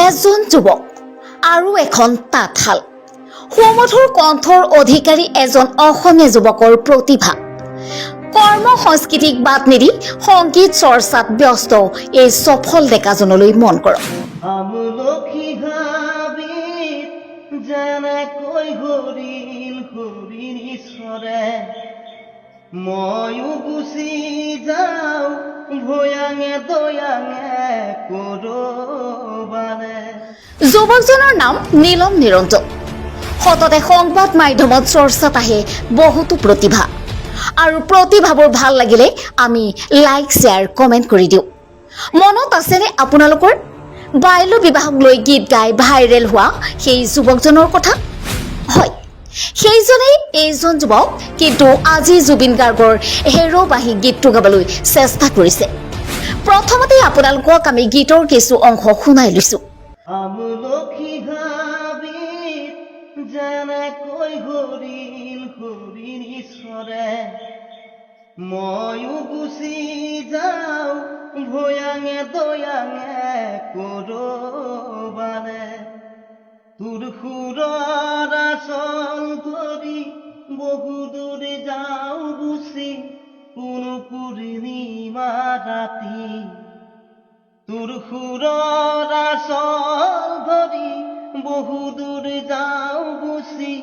এজন যুৱক আৰু এখন তাঁতশাল সুমধুৰ কণ্ঠৰ অধিকাৰী এজন অসমীয়া যুৱকৰ প্ৰতিভা কৰ্ম সংস্কৃতিক বাদ নিদি সংগীত চৰ্চাত ব্যস্ত এই সফল ডেকাজনলৈ মন কৰক ময়ো গুচি যাওঁ ভয়াঙে দয়াঙে কৰবালে। যুৱকজনৰ নাম নীলম নিৰঞ্জন। সততে সংবাদ মাধ্যমত চৰ্চাত আহে বহুতো প্ৰতিভা আৰু প্ৰতিভাবোৰ ভাল লাগিলে আমি লাইক শ্বেয়াৰ কমেণ্ট কৰি দিওঁ। মনত আছেনে আপোনালোকৰ বাল্য বিবাহক লৈ গীত গাই ভাইৰেল হোৱা সেই যুৱকজনৰ কথা? হয়, সেইজনেই এইজন যুৱক, কিন্তু আজি জুবিন গাৰ্গৰ হেৰ'বাহী গীতটো গাবলৈ চেষ্টা কৰিছে। প্ৰথমতে আপোনালোকক আমি গীতৰ কিছু অংশ শুনাই লৈছো। ময়ো গুচি যাওঁ ভয়াঙে দয়াঙে কৰবালে। তোৰ সুৰৰ আচল ধৰি বহু দূৰ যাওঁ গুচি কোনো পূৰ্ণিমা ৰাতি। তোৰ সুৰৰ আচল ধৰি বহু দূৰ যাওঁ গুচি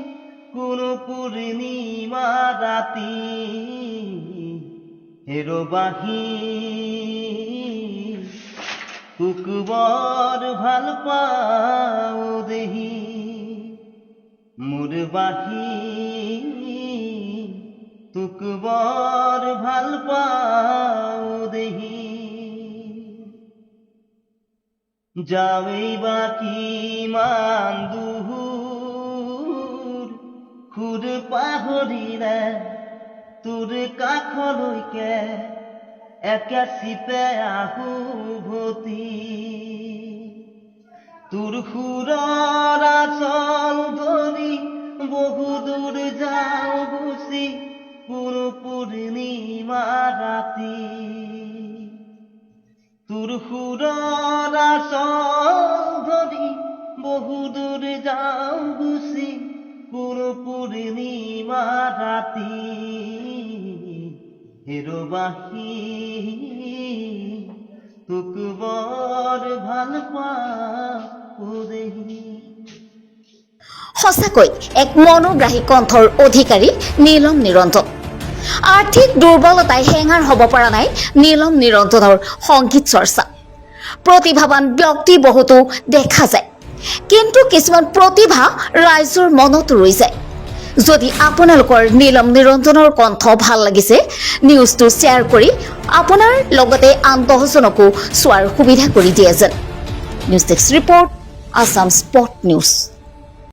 কোনো পূৰ্ণিমা ৰাতি। হেৰ'বাহী তোক বৰ ভাল পাওঁ দেহি, মোৰ বাহী তোক বৰ ভাল পাওঁ দেহি। যাৱেই বা কিমান দূৰ খুদ পাহৰিলে তোৰ কাষলৈকে একে চিপে আহো ভতি। তোৰ সুৰৰ আচল ধৰি বহু দূৰ যাওঁ গুচি কোনো পূৰ্ণিমা ৰাতি। তোৰ সুৰৰ আচল ধৰি বহু দূৰ যাওঁ গুচি কোনো পূৰ্ণিমা ৰাতি। হেৰ'বাহী তোক বৰ ভাল পাওঁ দেহি। সঁচাকৈ এক মনোগ্ৰাহী কণ্ঠৰ অধিকাৰী নীলম নিৰঞ্জন। আৰ্থিক দুৰ্বলতাই হেঙাৰ হ'ব পৰা নাই নীলম নিৰঞ্জনৰ সংগীত চৰ্চা। প্ৰতিভাৱান ব্যক্তি বহুতো দেখা যায়, কিন্তু কিছুমান প্ৰতিভা ৰাইজৰ মনতো ৰৈ যায়। যদি আপোনালোকৰ নীলম নিৰঞ্জনৰ কণ্ঠ ভাল লাগিছে, নিউজটো শ্বেয়াৰ কৰি আপোনাৰ লগতে আন 10জনকো চোৱাৰ সুবিধা কৰি দিয়ে যেন। News desk report, Assam spot news.